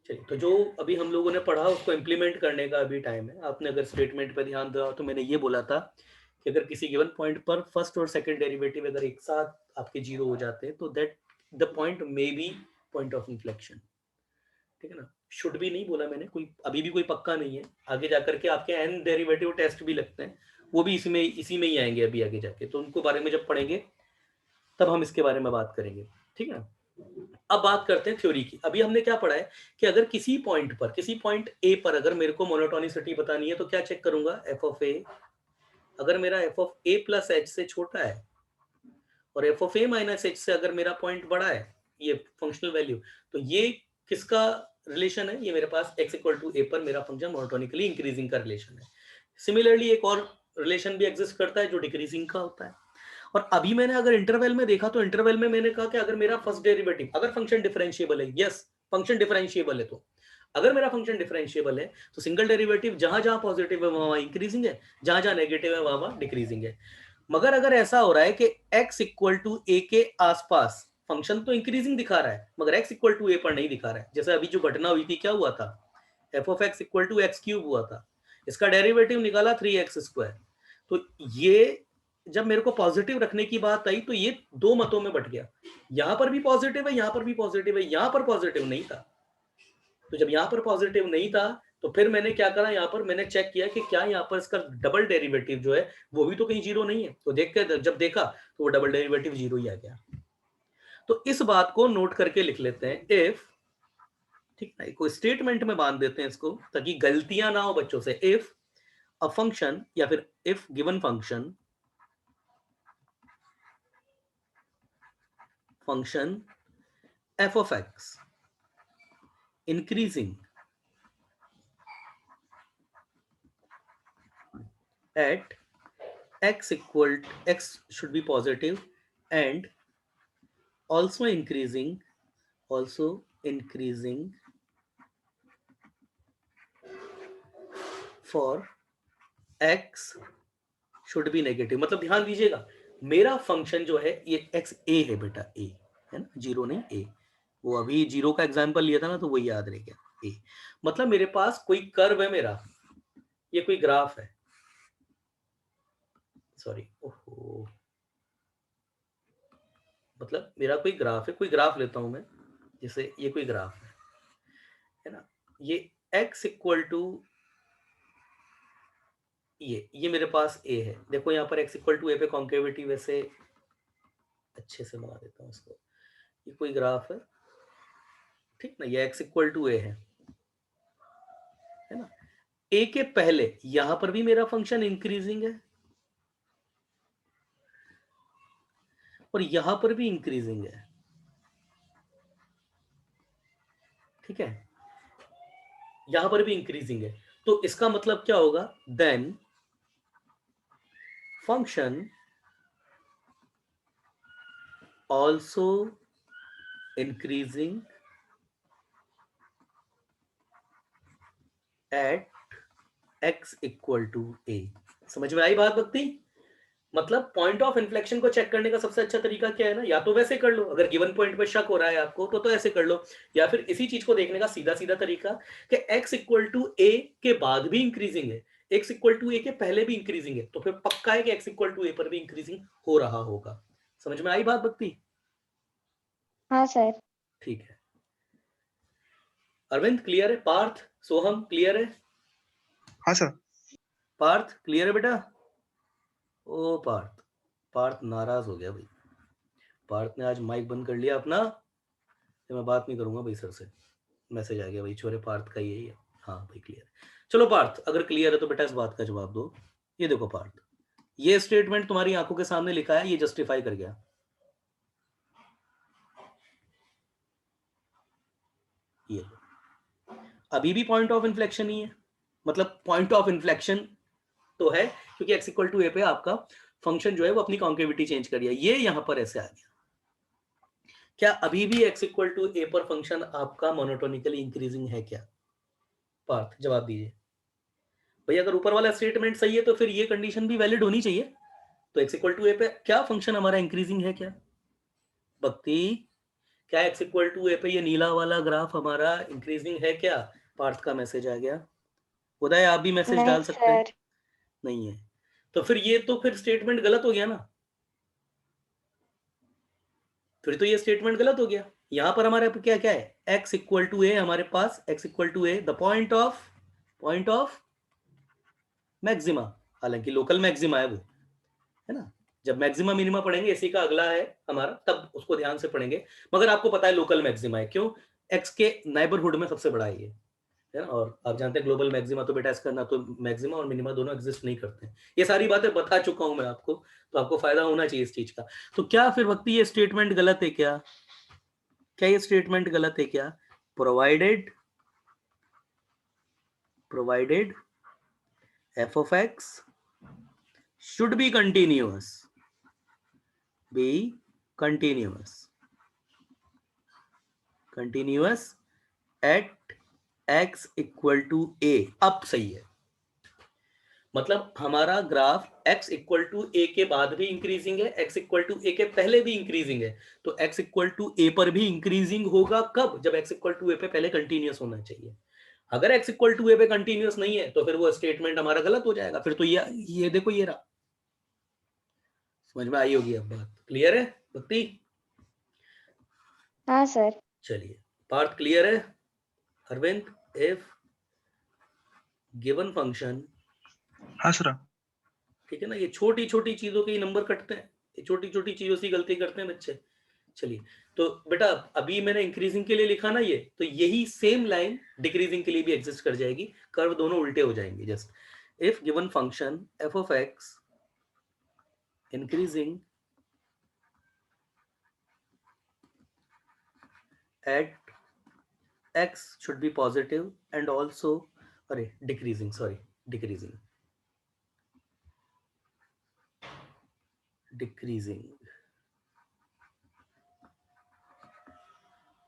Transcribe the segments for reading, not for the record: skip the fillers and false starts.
चलिए, तो जो अभी हम लोगों ने पढ़ा उसको इम्प्लीमेंट करने का अभी टाइम है। आपने अगर स्टेटमेंट पे ध्यान दिया तो मैंने ये बोला था कि अगर किसी गिवन पॉइंट पर फर्स्ट और सेकंड डेरिवेटिव अगर एक साथ आपके जीरो हो जाते हैं तो that the point may be point of inflection. ठीक है ना? शुड भी नहीं बोला मैंने, कोई अभी भी कोई पक्का नहीं है। आगे जाकर के आपके एन डेरिवेटिव टेस्ट भी लगते हैं, वो भी इसी में ही आएंगे अभी आगे जाके, तो उनको बारे में जब पढ़ेंगे तब हम इसके बारे में बात करेंगे। ठीक है ना? अब बात करते हैं थ्योरी की। अभी हमने क्या पढ़ा है कि अगर किसी पॉइंट पर, किसी पॉइंट ए पर अगर मेरे को मोनोटोनिसिटी बतानी है तो क्या चेक करूंगा? एफ ऑफ ए। अगर मेरा F of A plus H से छोटा है और F of A minus H से अगर मेरा पॉइंट बड़ा है, ये फंक्शनल वैल्यू, तो ये किसका रिलेशन है? ये मेरे पास x इक्वल टू ए पर मेरा फंक्शन मोनोटोनिकली इंक्रीजिंग का रिलेशन है। सिमिलरली एक और रिलेशन भी एग्जिस्ट करता है जो डिक्रीजिंग का होता है। और अभी मैंने अगर इंटरवल में देखा तो इंटरवल में मैंने कहा कि अगर मेरा फर्स्ट डेरिवेटिव, अगर फंक्शन डिफरेंशिएबल है, यस फंक्शन डिफरेंशिएबल है, तो अगर मेरा फंक्शन डिफरेंशिएबल है तो सिंगल डेरिवेटिव जहां जहां पॉजिटिव है वहां इंक्रीजिंग है, जहां जहां नेगेटिव है वहां डिक्रीजिंग है। मगर अगर ऐसा हो रहा है कि x इक्वल टू ए के आसपास फंक्शन तो इंक्रीजिंग दिखा रहा है मगर x इक्वल टू ए पर नहीं दिखा रहा है, जैसे अभी जो घटना हुई थी क्या हुआ था? F of x equal to x cube हुआ था, इसका डेरिवेटिव निकाला 3x²। तो ये जब मेरे को पॉजिटिव रखने की बात आई तो ये दो मतों में बट गया, यहां पर भी पॉजिटिव है, यहां पर भी पॉजिटिव है, यहां पर पॉजिटिव नहीं था। तो जब यहाँ पर पॉजिटिव नहीं था तो फिर मैंने क्या करा, यहाँ पर मैंने चेक किया कि क्या यहाँ पर इसका डबल डेरिवेटिव जो है वो भी तो कहीं जीरो नहीं है। तो देख के जब देखा तो वो डबल डेरिवेटिव जीरो ही आ गया। तो इस बात को नोट करके लिख लेते हैं, इफ, ठीक है, कोई स्टेटमेंट में बांध देते हैं इसको ताकि गलतियां ना हो बच्चों से। इफ अ फंक्शन या फिर if given function F of x increasing at x should be positive and also increasing for x should be negative। मतलब ध्यान दीजिएगा, मेरा फंक्शन जो है ये x a है बेटा, a है ना, जीरो नहीं a। वो अभी जीरो का एग्जांपल लिया था ना तो वही याद रह गया, a। मतलब मेरे पास कोई कर्व है मेरा, ये कोई ग्राफ है, सॉरी ओहो, मतलब मेरा कोई ग्राफ है, कोई ग्राफ लेता हूं मैं, जैसे ये कोई ग्राफ है ना, ये x इक्वल टू ये मेरे पास a है। देखो यहाँ पर x इक्वल टू ए पे कॉन्केविटी वैसे अच्छे से बना देता हूँ इसको, ये कोई ग्राफ है, ठीक ना, ये x इक्वल टू ए है ना। a के पहले यहां पर भी मेरा फंक्शन इंक्रीजिंग है और यहां पर भी इंक्रीजिंग है, ठीक है, यहां पर भी इंक्रीजिंग है। तो इसका मतलब क्या होगा? Then function also increasing at x equal to A. समझ में आई बात भक्ति? मतलब पॉइंट ऑफ इन्फ्लेक्शन को चेक करने का सबसे अच्छा तरीका क्या है ना, या तो वैसे कर लो, अगर गिवन पॉइंट पर शक हो रहा है आपको तो ऐसे कर लो, या फिर इसी चीज को देखने का सीधा सीधा तरीका कि x इक्वल टू ए के बाद भी इंक्रीजिंग है, x इक्वल टू ए के पहले भी इंक्रीजिंग है, तो फिर पक्का है कि x इक्वल टू ए पर भी इंक्रीजिंग हो रहा होगा। समझ में आई बात भक्ति? हाँ सर। ठीक है, अरविंद क्लियर है? पार्थ, सोहम क्लियर है? हाँ सर। पार्थ क्लियर है बेटा? ओ पार्थ, पार्थ नाराज हो गया भाई, पार्थ ने आज माइक बंद कर लिया अपना, तो मैं बात नहीं करूंगा भाई सर से। मैसेज आ गया भाई, छोरे पार्थ का यही है। हाँ भाई क्लियर है। चलो पार्थ, अगर क्लियर है तो बेटा इस बात का जवाब दो। ये देखो पार्थ, ये स्टेटमेंट तुम्हारी आंखों के सामने लिखा है, ये जस्टिफाई कर गया। ये अभी भी पॉइंट ऑफ इन्फ्लेक्शन ही है, मतलब पॉइंट ऑफ इन्फ्लेक्शन तो है क्योंकि x इक्वल टू ए पे आपका फंक्शन जो है वो अपनी कॉन्केविटी चेंज कर दिया, ये यहां पर ऐसे आ गया। क्या अभी भी x इक्वल टू ए पर फंक्शन आपका मोनोटोनिकली इंक्रीजिंग है क्या? पार्थ जवाब दीजिए भाई। अगर ऊपर वाला स्टेटमेंट सही है तो फिर ये कंडीशन भी वैलिड होनी चाहिए। तो x इक्वल टू ए पे क्या फंक्शन हमारा इंक्रीजिंग है क्या भक्ति? क्या x इक्वल टू ए पे ये नीला वाला ग्राफ हमारा इंक्रीजिंग है क्या? पार्थ का मैसेज आ गया। उदय आप भी मैसेज नहीं डाल सकते हैं। सर। नहीं है तो फिर ये तो फिर स्टेटमेंट गलत हो गया ना, फिर तो ये स्टेटमेंट गलत हो गया। यहां पर हमारे पे क्या क्या है, x इक्वल टू ए, हमारे पास x equal to a the point of maxima, हालांकि लोकल मैक्सिमा है वो, है ना। जब मैक्सिमा मिनिमा पढ़ेंगे, इसी का अगला है हमारा, तब उसको ध्यान से पढ़ेंगे। मगर आपको पता है लोकल मैक्सिमा है, क्यों? x के नेबरहुड में सबसे बड़ा है ये, है ना। और आप जानते हैं ग्लोबल मैक्सिमा तो बेटा इसका ना तो मैक्सिमा और मिनिमा दोनों एग्जिस्ट नहीं करते हैं। ये सारी बातें बता चुका हूं मैं आपको, तो आपको फायदा होना चाहिए इस चीज का। तो क्या फिर भक्ति ये स्टेटमेंट गलत है क्या? क्या ये स्टेटमेंट गलत है क्या? Provided f of x should be continuous at x equal to a। अब सही है, मतलब हमारा graph x equal to a के बाद भी इंक्रीजिंग है, x इक्वल टू a के पहले भी इंक्रीजिंग है। तो x इक्वल टू a पर भी इंक्रीजिंग होगा कब? जब x इक्वल टू a पे पहले कंटिन्यूअस होना चाहिए। अगर x इक्वल टू a पे कंटिन्यूअस नहीं है तो फिर वो स्टेटमेंट हमारा गलत हो जाएगा। फिर तो ये देखो, ये रहा। समझ में आई होगी अब बात, क्लियर है भक्ति? हाँ सर। चलिए, पार्ट क्लियर है अरविंद? इफ गिवन फंक्शन, हाँ सर। ठीक है ना, ये छोटी छोटी चीजों के ही नंबर कटते हैं, ये छोटी छोटी चीजों से गलती करते हैं बच्चे। चलिए, तो बेटा अभी मैंने इंक्रीजिंग के लिए लिखा ना ये, तो यही सेम लाइन डिक्रीजिंग के लिए भी एग्जिस्ट कर जाएगी, कर्व दोनों उल्टे हो जाएंगे। Just if given function f of x increasing at x should be positive and also decreasing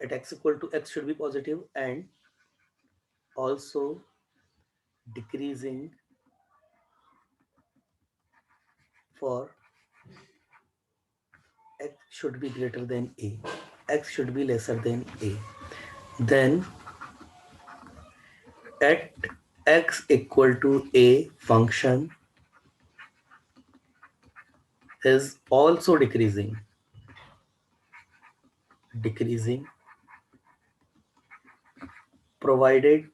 at x equal to x should be positive and also decreasing for x should be greater than a, x should be lesser than a, then at x equal to a function is also decreasing provided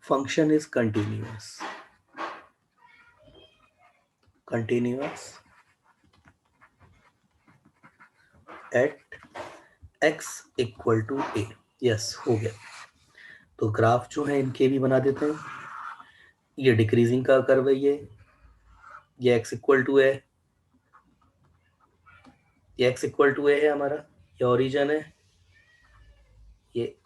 function is continuous at x equal to a। Yes, हो गया। तो graph जो है इनके भी बना देते हैं। ये डिक्रीजिंग का कर्व है, ये x इक्वल टू है, ये x इक्वल टू है हमारा, ये ओरिजिन है, ये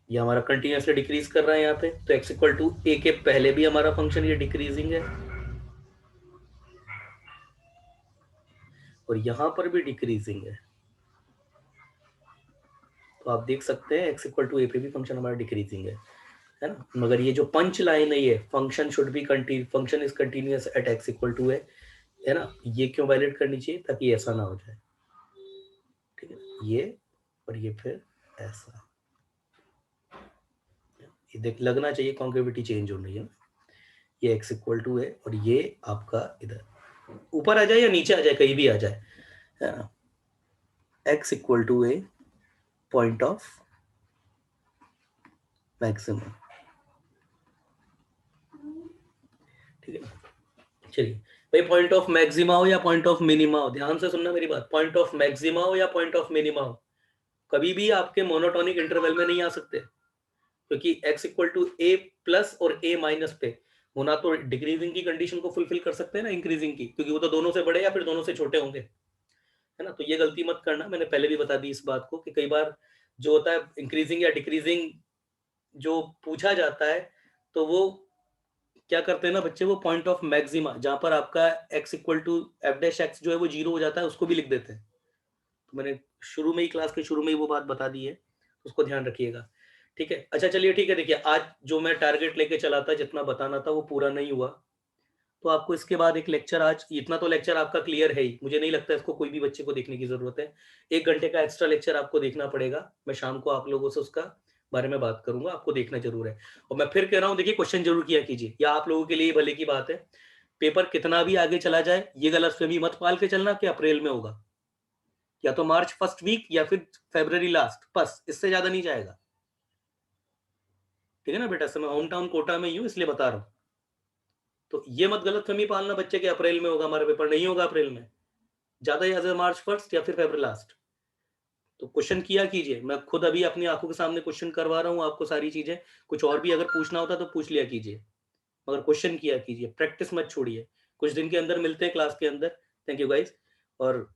हमारा कंटिन्यूअसली डिक्रीज कर रहा है यहाँ पे। तो x इक्वल टू a के पहले भी हमारा फंक्शन ये डिक्रीजिंग है और यहाँ पर भी डिक्रीजिंग है। तो आप देख सकते हैं x इक्वल टू a पे भी फंक्शन हमारा डिक्रीजिंग है ना। मगर ये जो पंच लाइन है, ये function is continuous at x equal to है ना, ये क्यों वैलिड करनी चाहिए? ताकि ऐसा ना हो जाए, ठीक है, ये और ये फिर ऐसा, ये देख लगना चाहिए कॉन्केविटी चेंज हो रही है। ये x इक्वल टू है और ये आपका इधर ऊपर आ जाए या नीचे आ जाए, कहीं भी आ जाए, है ना। x equal to a point of maximum, ठीक है। चलिए भाई, पॉइंट ऑफ मैक्सिमा हो या पॉइंट ऑफ मिनिमा हो, ध्यान से सुनना मेरी बात। पॉइंट ऑफ मैक्सिमा हो या पॉइंट ऑफ मिनिमा हो, कभी भी आपके मोनोटोनिक इंटरवल में नहीं आ सकते, क्योंकि x equal to a plus और a माइनस पे होना तो डिक्रीजिंग की कंडीशन को फुलफिल कर सकते हैं ना, इंक्रीजिंग की, क्योंकि वो तो दोनों से बड़े या फिर दोनों से छोटे होंगे, है ना। तो ये गलती मत करना, मैंने पहले भी बता दी इस बात को कि कई बार जो होता है इंक्रीजिंग या डिक्रीजिंग जो पूछा जाता है, तो वो क्या करते हैं ना बच्चे, वो पॉइंट ऑफ मैक्सिमा जहां पर आपका x equal to f dash x जो है वो 0 हो जाता है, उसको भी लिख देते हैं। तो मैंने शुरू में ही, क्लास के शुरू में ही वो बात बता दी है, उसको ध्यान रखिएगा, ठीक है। अच्छा चलिए, ठीक है, देखिए आज जो मैं टारगेट लेके चला था, जितना बताना था वो पूरा नहीं हुआ, तो आपको इसके बाद एक लेक्चर, आज इतना तो लेक्चर आपका क्लियर है ही, मुझे नहीं लगता इसको कोई भी बच्चे को देखने की ज़रूरत है। 1 घंटे का एक्स्ट्रा लेक्चर आपको देखना पड़ेगा। मैं शाम को आप लोगों से उसका बारे में बात करूँगा, आपको देखना ज़रूर है। और मैं फिर कह रहा हूँ, देखिए क्वेश्चन ज़रूर किया कीजिए, या आप लोगों के लिए भले की बात है। पेपर कितना भी आगे चला जाए, ये गलतफ़हमी मत पाल के चलना कि अप्रैल में होगा। या तो मार्च फर्स्ट वीक या फिर फरवरी लास्ट, बस इससे ज़्यादा नहीं जाएगा। ठीक है ना बेटा? मैं होम टाउन कोटा में ही हूँ, इसलिए बता रहा हूँ। तो ये मत गलतफ़हमी पालना बच्चे कि अप्रैल में होगा हमारा पेपर, नहीं होगा अप्रैल में। ज़्यादा से ज़्यादा मार्च फर्स्ट या फिर फरवरी लास्ट। तो क्वेश्चन किया कीजिए, मैं खुद अभी अपनी आँखों के सामने क्वेश्चन करवा रहा हूँ आपको सारी चीज़ें। कुछ और भी अगर पूछना होता तो पूछ लिया कीजिए, मगर क्वेश्चन किया कीजिए, प्रैक्टिस मत छोड़िए। कुछ दिन के अंदर मिलते हैं क्लास के अंदर। Thank you guys. और